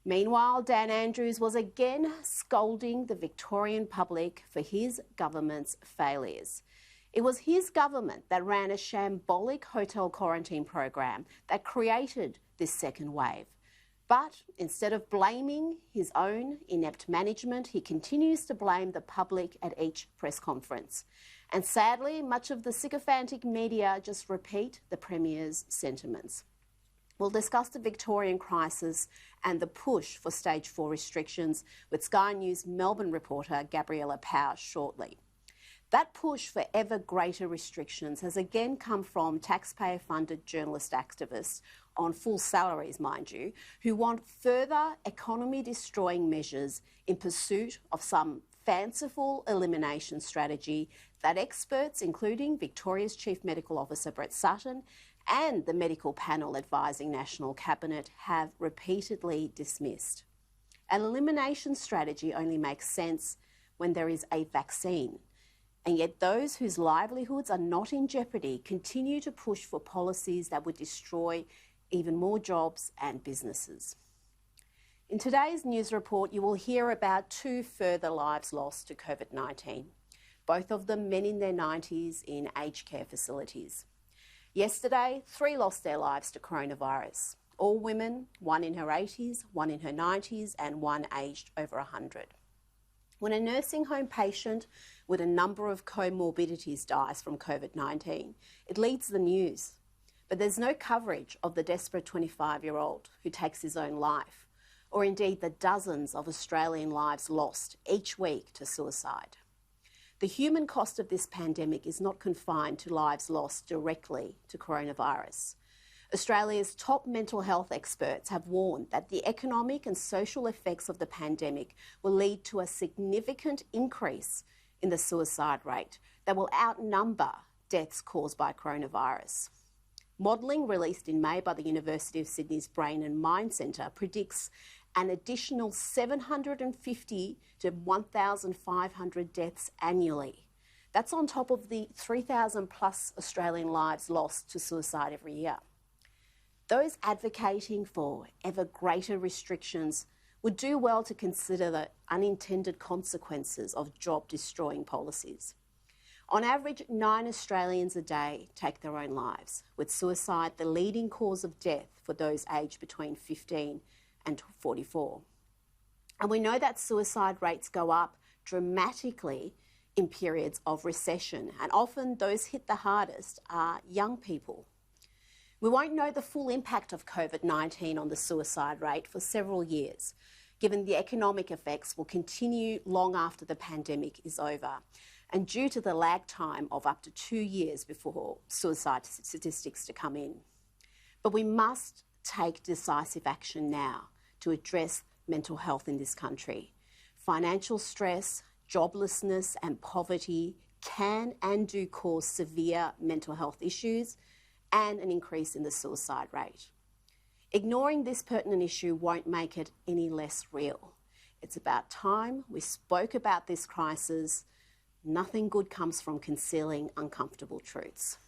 Meanwhile, Dan Andrews was again scolding the Victorian public for his government's failures. It was his government that ran a shambolic hotel quarantine program that created this second wave. But instead of blaming his own inept management, he continues to blame the public at each press conference. And sadly, much of the sycophantic media just repeat the Premier's sentiments. We'll discuss the Victorian crisis and the push for stage 4 restrictions with Sky News Melbourne reporter Gabriella Powers shortly. That push for ever greater restrictions has again come from taxpayer-funded journalist activists on full salaries, mind you, who want further economy-destroying measures in pursuit of some fanciful elimination strategy that experts, including Victoria's Chief Medical Officer Brett Sutton and the medical panel advising National Cabinet, have repeatedly dismissed. An elimination strategy only makes sense when there is a vaccine. And yet those whose livelihoods are not in jeopardy continue to push for policies that would destroy even more jobs and businesses. In today's news report, you will hear about 2 further lives lost to COVID-19, both of them men in their 90s in aged care facilities. Yesterday, 3 lost their lives to coronavirus. All women, 1 in her 80s, 1 in her 90s, and 1 aged over 100. When a nursing home patient with a number of comorbidities dies from COVID-19, it leads the news. But there's no coverage of the desperate 25-year-old who takes his own life, or indeed the dozens of Australian lives lost each week to suicide. The human cost of this pandemic is not confined to lives lost directly to coronavirus. Australia's top mental health experts have warned that the economic and social effects of the pandemic will lead to a significant increase in the suicide rate that will outnumber deaths caused by coronavirus. Modelling released in May by the University of Sydney's Brain and Mind Centre predicts an additional 750 to 1,500 deaths annually. That's on top of the 3,000 plus Australian lives lost to suicide every year. Those advocating for ever greater restrictions would do well to consider the unintended consequences of job-destroying policies. On average, 9 Australians a day take their own lives, with suicide the leading cause of death for those aged between 15 and 44. And we know that suicide rates go up dramatically in periods of recession, and often those hit the hardest are young people. We won't know the full impact of COVID-19 on the suicide rate for several years, given the economic effects will continue long after the pandemic is over, and due to the lag time of up to 2 years before suicide statistics to come in. But we must take decisive action now to address mental health in this country. Financial stress, joblessness and poverty can and do cause severe mental health issues and an increase in the suicide rate. Ignoring this pertinent issue won't make it any less real. It's about time we spoke about this crisis. Nothing good comes from concealing uncomfortable truths.